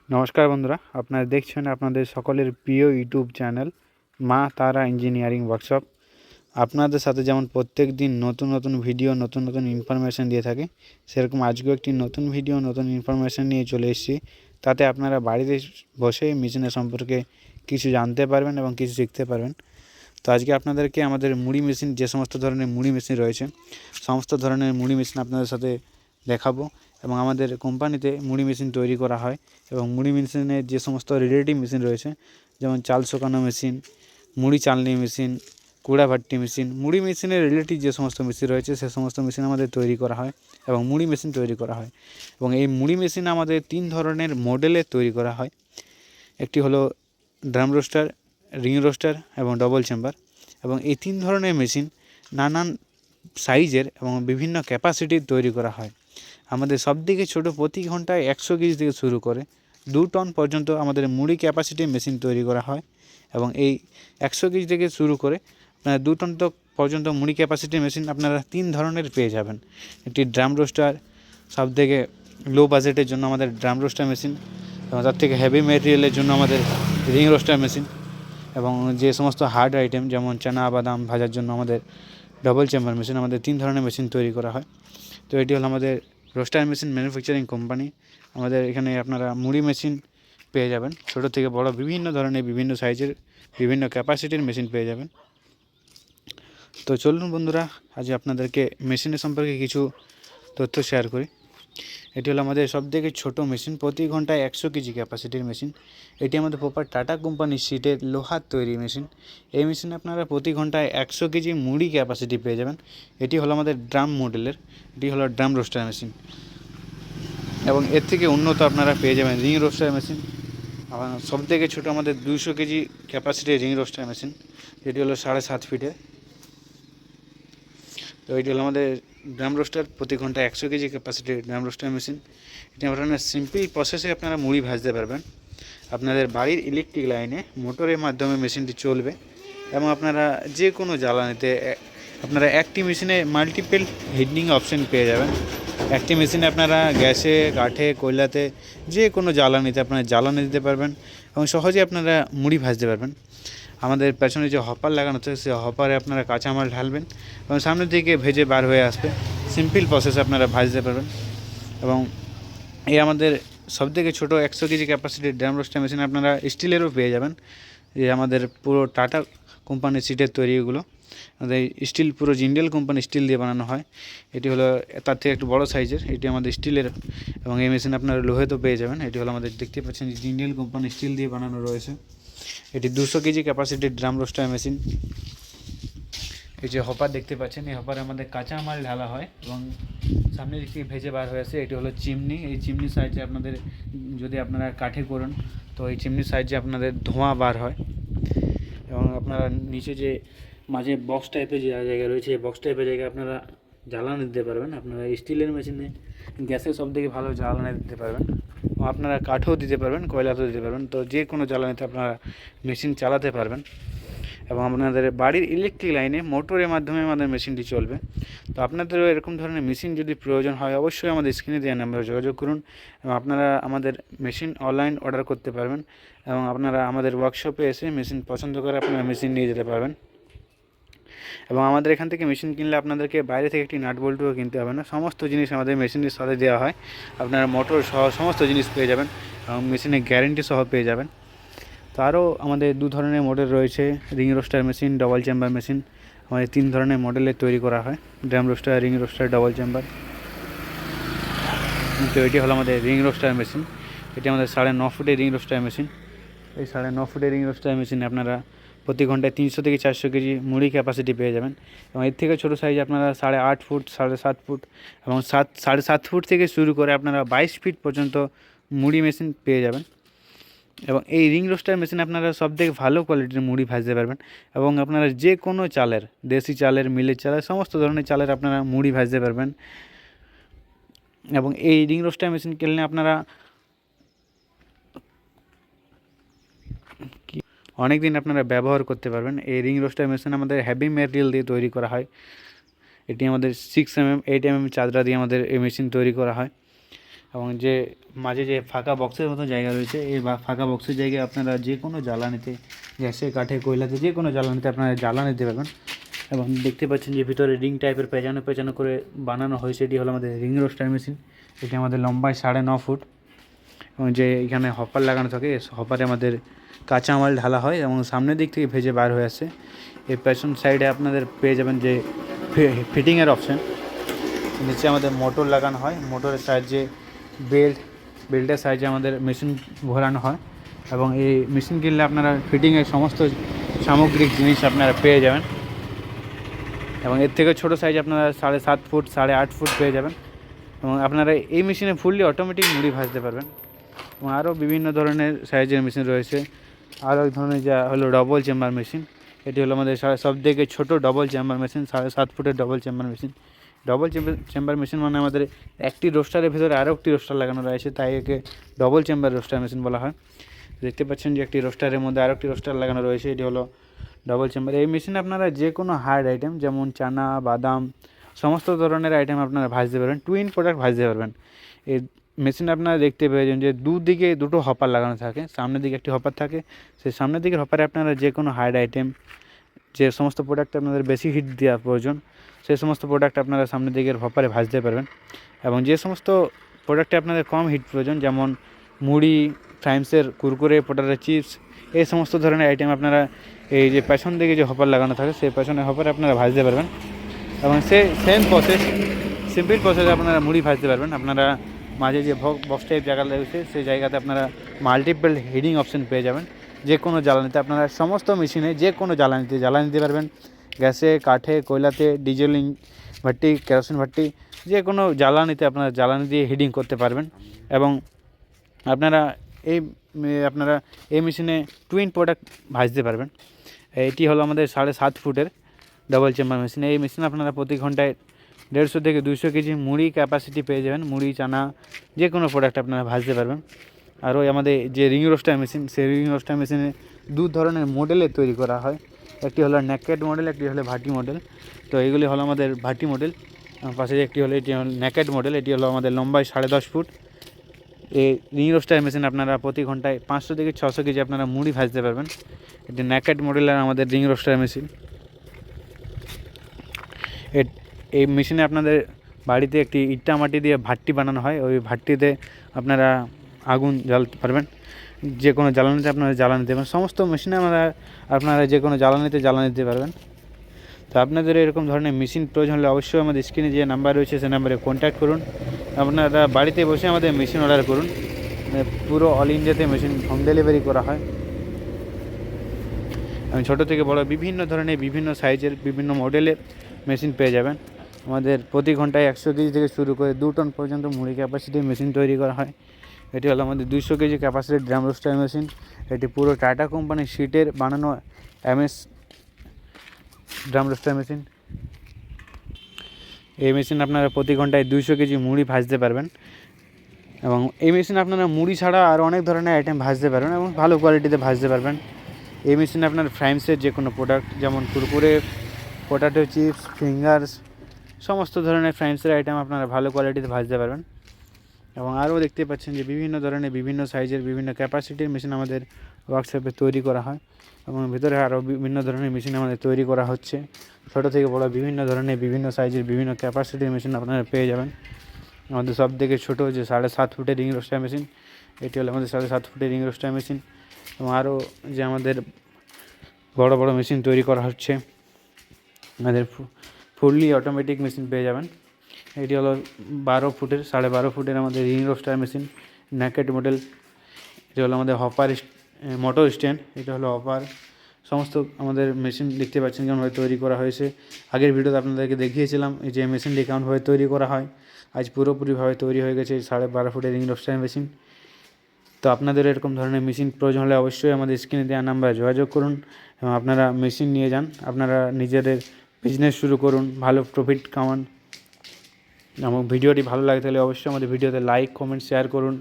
নমস্কার বন্ধুরা, আপনারা দেখছেন আপনাদের সকলের প্রিয় ইউটিউব চ্যানেল মা তারা ইঞ্জিনিয়ারিং ওয়ার্কশপ। আপনাদের সাথে যেমন প্রত্যেক দিন নতুন নতুন ভিডিও, নতুন নতুন ইনফরমেশান দিয়ে থাকে, সেরকম আজকেও একটি নতুন ভিডিও, নতুন ইনফরমেশান নিয়ে চলে এসেছি। তাতে আপনারা বাড়িতে বসে মেশিনের সম্পর্কে কিছু জানতে পারবেন এবং কিছু শিখতে পারবেন। তো আজকে আপনাদেরকে আমাদের মুড়ি মেশিন, যে সমস্ত ধরনের মুড়ি মেশিন রয়েছে, সমস্ত ধরনের মুড়ি মেশিন আপনাদের সাথে দেখাবো। এবং আমাদের কোম্পানিতে মুড়ি মেশিন তৈরি করা হয় এবং মুড়ি মেশিনের যে সমস্ত রিলেটিভ মেশিন রয়েছে, যেমন চাল শোকানো মেশিন, মুড়ি চালনি মেশিন, কুড়া ভাট্টি মেশিন, মুড়ি মেশিনের রিলেটিভ যে সমস্ত মেশিন রয়েছে সে সমস্ত মেশিন আমাদের তৈরি করা হয় এবং মুড়ি মেশিন তৈরি করা হয়। এবং এই মুড়ি মেশিন আমাদের 3 ধরনের মডেলে তৈরি করা হয়। একটি হলো ড্রাম রোস্টার, রিং রোস্টার এবং ডবল চেম্বার। এবং এই 3 ধরনের মেশিন নানান সাইজের এবং বিভিন্ন ক্যাপাসিটির তৈরি করা হয়। আমাদের সবথেকে ছোটো প্রতি ঘন্টায় 100 কেজি থেকে শুরু করে 2 টন পর্যন্ত আমাদের মুড়ি ক্যাপাসিটির মেশিন তৈরি করা হয়। এবং এই 100 কেজি থেকে শুরু করে 2 টন পর্যন্ত মুড়ি ক্যাপাসিটির মেশিন আপনারা 3 ধরনের পেয়ে যাবেন। একটি ড্রাম রোস্টার, সবথেকে লো বাজেটের জন্য আমাদের ড্রাম রোস্টার মেশিন, এবং তার থেকে হেভি ম্যাটেরিয়ালের জন্য আমাদের রিং রোস্টার মেশিন, এবং যে সমস্ত হার্ড আইটেম যেমন চানা বাদাম ভাজার জন্য আমাদের ডবল চেম্বার মেশিন। আমাদের 3 ধরনের মেশিন তৈরি করা হয়। তো এটি হলো আমাদের রোস্টার মেশিন ম্যানুফ্যাকচারিং কোম্পানি। আমাদের এখানে আপনারা মুড়ি মেশিন পেয়ে যাবেন, ছোটো থেকে বড় বিভিন্ন ধরনের, বিভিন্ন সাইজের, বিভিন্ন ক্যাপাসিটির মেশিন পেয়ে যাবেন। তো চলুন বন্ধুরা, আজ আপনাদেরকে মেশিনের সম্পর্কে কিছু তথ্য শেয়ার করি। এটি হলো আমাদের সবথেকে ছোটো মেশিন, প্রতি ঘন্টায় 100 কেজি ক্যাপাসিটির মেশিন। এটি আমাদের প্রপার টাটা কোম্পানির সিটের লোহার তৈরি মেশিন। এই মেশিনে আপনারা প্রতি ঘন্টায় 100 কেজি মুড়ি ক্যাপাসিটি পেয়ে যাবেন। এটি হলো আমাদের ড্রাম মডেলের, এটি হলো ড্রাম রোস্টার মেশিন। এবং এর থেকে উন্নত আপনারা পেয়ে যাবেন রিং রোস্টার মেশিন। আবার সবথেকে ছোটো আমাদের 200 কেজি ক্যাপাসিটির রিং রোস্টার মেশিন, যেটি হলো 7.5 ফিটের। তো এটি হলো আমাদের ড্রাম রোস্টার, প্রতি ঘন্টায় 100 কেজি ক্যাপাসিটির ড্রাম রোস্টার মেশিন। এটি আপনারা সিম্পল প্রসেসে আপনারা মুড়ি ভাজতে পারবেন। আপনাদের বাড়ির ইলেকট্রিক লাইনে মোটরের মাধ্যমে মেশিনটি চলবে এবং আপনারা যে কোনো জ্বালানিতে আপনারা একটি মেশিনে মাল্টিপল হিটিং অপশন পেয়ে যাবেন। একটি মেশিনে আপনারা গ্যাসে, কাঠে, কয়লাতে, যে কোনো জ্বালানিতে আপনারা জ্বালানি দিতে পারবেন এবং সহজে আপনারা মুড়ি ভাজতে পারবেন। আমাদের পেছনে যে হপার লাগানো থাকে, সেই হপারে আপনারা কাঁচামাল ঢালবেন এবং সামনে থেকে ভেজে বার হয়ে আসবে। সিম্পল প্রসেস আপনারা ভাজতে পারবেন। এবং এই আমাদের সবথেকে ছোটো 100 কেজি ক্যাপাসিটির ড্রাম রোস্টার মেশিন আপনারা স্টিলেরও পেয়ে যাবেন। যে আমাদের পুরো টাটা কোম্পানির সিটের তৈরি, এগুলো আমাদের স্টিল, পুরো জিন্ডেল কোম্পানি স্টিল দিয়ে বানানো হয়। এটি হলো তার থেকে একটু বড়ো সাইজের, এটি আমাদের স্টিলের। এবং এই মেশিন আপনারা লোহেতেও পেয়ে যাবেন। এটি হলো আমাদের, দেখতে পাচ্ছেন, জিন্ডেল কোম্পানি স্টিল দিয়ে বানানো রয়েছে। এটি 200 কেজি ক্যাপাসিটির ড্রাম রোস্টার মেশিন। এই যে হপার দেখতে পাচ্ছেন, এই হপারে আমাদের কাঁচা মাল ঢালা হয় এবং সামনে দিকে ভেজে বার হয়ে আসে। এটি হলো চিমনি। এই চিমনির সাহায্যে আপনাদের, যদি আপনারা কাঠে করুন তো এই চিমনির সাহায্যে আপনাদের ধোঁয়া বার হয়। এবং আপনারা নিচে যে মাঝে বক্স টাইপের যে জায়গা রয়েছে, এই বক্স টাইপের জায়গায় আপনারা জ্বালানি দিতে পারবেন। আপনারা স্টিলের মেশিনে গ্যাসে সবথেকে ভালো জ্বালানি দিতে পারবেন। আপনারা কাঠও দিতে পারবেন, কয়লাতেও দিতে পারবেন। তো যে কোনো জ্বালানিতে আপনারা মেশিন চালাতে পারবেন। এবং আপনাদের বাড়ির ইলেকট্রিক লাইনে মোটরের মাধ্যমে আমাদের মেশিনটি চলবে। তো আপনাদেরও এরকম ধরনের মেশিন যদি প্রয়োজন হয়, অবশ্যই আমাদের স্ক্রিনে দেওয়া নাম্বারে যোগাযোগ করুন এবং আপনারা আমাদের মেশিন অনলাইন অর্ডার করতে পারবেন এবং আপনারা আমাদের ওয়ার্কশপে এসে মেশিন পছন্দ করে আপনারা মেশিন নিয়ে যেতে পারবেন। এবং আমাদের এখান থেকে মেশিন কিনলে আপনাদেরকে বাইরে থেকে একটি নাট বল্টুও কিনতে হবে না। সমস্ত জিনিস আমাদের মেশিনের সাথে দেওয়া হয়। আপনারা মোটর সহ সমস্ত জিনিস পেয়ে যাবেন এবং মেশিনের গ্যারেন্টি সহ পেয়ে যাবেন। তো আরও আমাদের 2 ধরনের মডেল রয়েছে, ring roaster machine, double chamber machine. আমাদের 3 ধরনের মডেলের তৈরি করা হয়, drum roaster, ring roaster, double chamber. তো এটি হলো আমাদের রিং রোস্টার মেশিন। এটি আমাদের 9.5 ফুটের রিং রোস্টার মেশিন। এই 9.5 ফুটের রিং রোস্টার মেশিনে আপনারা প্রতি ঘন্টায় 300 থেকে 400 কেজি মুড়ি ক্যাপাসিটি পেয়ে যাবেন। এবং এর থেকে ছোটো সাইজ আপনারা 8.5 ফুট, 7.5 ফুট এবং 7.5 ফুট থেকে শুরু করে আপনারা 22 ফিট পর্যন্ত মুড়ি মেশিন পেয়ে যাবেন। এবং এই রিং রোস্টার মেশিন আপনারা সবথেকে ভালো কোয়ালিটির মুড়ি ভাজতে পারবেন। এবং আপনারা যে কোনো চালের, দেশি চালের, মিলের চালের, সমস্ত ধরনের চালের আপনারা মুড়ি ভাজতে পারবেন। এবং এই রিং রোস্টার মেশিন কিনলে আপনারা অনেক দিন আপনারা ব্যবহার করতে পারবেন। এই রিং রোস্টার মেশিন আমাদের হেভি ম্যাটেরিয়াল দিয়ে তৈরি করা হয়। এটি আমাদের 6 mm 8 mm চাদরা দিয়ে আমাদের এই মেশিন তৈরি করা হয়। এবং যে মাঝে যে ফাঁকা বক্সের মতো জায়গা রয়েছে, এই ফাঁকা বক্সের জায়গায় আপনারা যে কোনো জ্বালানিতে, গ্যাসে, কাঠে, কয়লাতে যে কোনো জ্বালানিতে আপনারা জ্বালানি দিতে পারবেন। এবং দেখতে পাচ্ছেন যে ভিতরে রিং টাইপের পেঁচানো পেঁচানো করে বানানো হয়েছে, এটি হলো আমাদের রিং রোস্টার মেশিন। এটি আমাদের লম্বায় 9.5 ফুট এবং যে এখানে হপার লাগানো থাকে, হপারে আমাদের কাঁচামাল ঢালা হয় এবং সামনের দিক থেকে ভেজে বার হয়ে আসে। এই পেছন সাইডে আপনাদের পেয়ে যাবেন যে ফিটিংয়ের অপশান, নিচে আমাদের মোটর লাগানো হয়, মোটরের সাহায্যে বেল্টের সাহায্যে আমাদের মেশিন ঘোরানো হয় এবং এই মেশিন কিনলে আপনারা ফিটিংয়ের সমস্ত সামগ্রিক জিনিস আপনারা পেয়ে যাবেন। এবং এর থেকে ছোটো সাইজ আপনারা 7.5 ফুট 8.5 ফুট পেয়ে যাবেন। এবং আপনারা এই মেশিনে ফুললি অটোমেটিক মুড়ি ভাজতে পারবেন। এবং আরও বিভিন্ন ধরনের সাইজের মেশিন রয়েছে। আরও এক ধরনের যা হলো ডবল চেম্বার মেশিন, এটি হলো আমাদের সবথেকে ছোটো ডবল চেম্বার মেশিন, 7.5 ফুটের double chamber machine. Double chamber machine মানে আমাদের একটি রোস্টারের ভিতরে আরও একটি রোস্টার লাগানো রয়েছে, তাই একে ডবল চেম্বার রোস্টার মেশিন বলা হয়। দেখতে পাচ্ছেন যে একটি রোস্টারের মধ্যে আরও একটি রোস্টার লাগানো রয়েছে, এটি হলো ডবল চেম্বার। এই মেশিনে আপনারা যে কোনো হার্ড আইটেম যেমন চানা, বাদাম, সমস্ত ধরনের আইটেম আপনারা ভাজতে পারবেন, টুইন প্রোডাক্ট ভাজতে পারবেন। এই মেশিনে আপনারা দেখতে পেয়েছেন যে দুদিকে দুটো হপার লাগানো থাকে, সামনের দিকে একটি হপার থাকে, সেই সামনের দিকের হপারে আপনারা যে কোনো হার্ড আইটেম, যে সমস্ত প্রোডাক্ট আপনাদের বেশি হিট দেওয়া প্রয়োজন, সেই সমস্ত প্রোডাক্ট আপনারা সামনের দিকের হপারে ভাজতে পারবেন। এবং যে সমস্ত প্রোডাক্টে আপনাদের কম হিট প্রয়োজন, যেমন মুড়ি, ফ্রাইমসের কুরকুরে, পোটারের চিপস, এই সমস্ত ধরনের আইটেম আপনারা এই যে পেছন দিকে যে হপার লাগানো থাকে সেই পেছনের হপারে আপনারা ভাজতে পারবেন। এবং সেম প্রসেস, সিম্পল প্রসেসে আপনারা মুড়ি ভাজতে পারবেন। আপনারা মাঝে যে বক্স টাইপ জায়গা রয়েছে সেই জায়গাতে আপনারা মাল্টিপল হিটিং অপশন পেয়ে যাবেন। যে কোনো জ্বালানিতে আপনারা সমস্ত মেশিনে যে কোনো জ্বালানিতে জ্বালানি দিতে পারবেন, গ্যাসে, কাঠে, কয়লাতে, ডিজেল ভাট্টি, কেরোসিন ভাট্টি, যে কোনো জ্বালানিতে আপনারা জ্বালানি দিয়ে হিটিং করতে পারবেন। এবং আপনারা এই মেশিনে টুইন প্রোডাক্ট ভাজতে পারবেন। এটি হলো আমাদের 7.5 ফুটের ডবল চেম্বার মেশিন। এই মেশিনে আপনারা প্রতি ঘন্টায় 150 থেকে 200 কেজি মুড়ি ক্যাপাসিটি পেয়ে যাবেন। মুড়ি, চানা, যে কোনো প্রোডাক্ট আপনারা ভাজতে পারবেন। আর ওই আমাদের যে রিং রোস্টার মেশিন, সেই রিং রোস্টার মেশিনে 2 ধরনের মডেলে তৈরি করা হয়, একটি হলো নেকেড মডেল, একটি হলো ভাটি মডেল। তো এইগুলি হলো আমাদের ভাটি মডেল, পাশে একটি হলো এটি হলো নেকেড মডেল, এটি হলো আমাদের লম্বায় 10.5 ফুট। এই রিং রোস্টার মেশিন আপনারা প্রতি ঘন্টায় 500 থেকে 600 কেজি আপনারা মুড়ি ভাজতে পারবেন। এটি নেকেড মডেলের আমাদের রিং রোস্টার মেশিন। এই মেশিনে আপনাদের বাড়িতে একটি ইট্টা মাটি দিয়ে ভাট্টি বানানো হয়, ওই ভাট্টিতে আপনারা আগুন জ্বালতে পারবেন। যে কোনো জ্বালানিতে আপনারা জ্বালানি দেবেন, সমস্ত মেশিনে আপনারা যে কোনো জ্বালানিতে জ্বালানি দিতে পারবেন। তো আপনাদের এরকম ধরনের মেশিন প্রয়োজন হলে অবশ্যই আমাদের স্ক্রিনে যে নাম্বার রয়েছে সেই নাম্বারে কন্ট্যাক্ট করুন। আপনারা বাড়িতে বসে আমাদের মেশিন অর্ডার করুন। পুরো অল ইন্ডিয়াতে মেশিন হোম ডেলিভারি করা হয়। আমি ছোটো থেকে বড় বিভিন্ন ধরনের, বিভিন্ন সাইজের, বিভিন্ন মডেলের মেশিন পেয়ে যাবেন। আমাদের প্রতি ঘন্টায় 100 কেজি থেকে শুরু করে 2 টন পর্যন্ত মুড়ি ক্যাপাসিটির মেশিন তৈরি করা হয়। এটি হলো আমাদের 200 কেজি ক্যাপাসিটির ড্রাম রোস্টার মেশিন। এটি পুরো টাটা কোম্পানির শিটের বানানো MS ড্রাম রোস্টার মেশিন। এই মেশিন আপনারা প্রতি ঘন্টায় 200 কেজি মুড়ি ভাজতে পারবেন। এবং এই মেশিন আপনারা মুড়ি ছাড়া আর অনেক ধরনের আইটেম ভাজতে পারবেন এবং ভালো কোয়ালিটিতে ভাজতে পারবেন। এই মেশিনে আপনার ফ্রাইমসের যে কোনো প্রোডাক্ট, যেমন কুরকুরে, পোটাটো চিপস, ফিঙ্গার্স, সমস্ত ধরনের ফ্রাইমসের আইটেম আপনারা ভালো কোয়ালিটিতে ভাজতে পারবেন। এবং আরও দেখতে পাচ্ছেন যে বিভিন্ন ধরনের, বিভিন্ন সাইজের, বিভিন্ন ক্যাপাসিটির মেশিন আমাদের ওয়ার্কশপে তৈরি করা হয়। এবং ভিতরে আরও বিভিন্ন ধরনের মেশিন আমাদের তৈরি করা হচ্ছে। ছোটো থেকে বড় বিভিন্ন ধরনের, বিভিন্ন সাইজের, বিভিন্ন ক্যাপাসিটির মেশিন আপনারা পেয়ে যাবেন। আমাদের সব থেকে ছোটো যে 7.5 ফুটের রিং রোস্টার মেশিন, এটি হলো আমাদের 7.5 ফুটের রিং রোস্টার মেশিন। এবং আরও যে আমাদের বড় বড় মেশিন তৈরি করা হচ্ছে, আমাদের ফুললি অটোমেটিক মেশিন পেয়ে যাবেন। এটি হলো 12 ফুটের, 12.5 ফুটের আমাদের ring roaster machine, naked model. এটি হলো আমাদের হপার মোটর স্ট্যান্ড, এটা হলো হপার। সমস্ত আমাদের মেশিন দেখতে পাচ্ছেন কেমনভাবে তৈরি করা হয়েছে। আগের ভিডিওতে আপনাদেরকে দেখিয়েছিলাম এই যে মেশিনটি কেমনভাবে তৈরি করা হয়। আজ পুরোপুরিভাবে তৈরি হয়ে গেছে 12.5 ফুটের রিং রোস্টার মেশিন। তো আপনাদের এরকম ধরনের মেশিন প্রয়োজন হলে অবশ্যই আমাদের স্ক্রিনে দেওয়া নাম্বারে যোগাযোগ করুন এবং আপনারা মেশিন নিয়ে যান। আপনারা নিজেদের বিজনেস শুরু করুন, ভালো প্রফিট কামান। এবং ভিডিওটি ভালো লাগে তাহলে অবশ্যই আমাদের ভিডিওতে লাইক, কমেন্ট, শেয়ার করুন।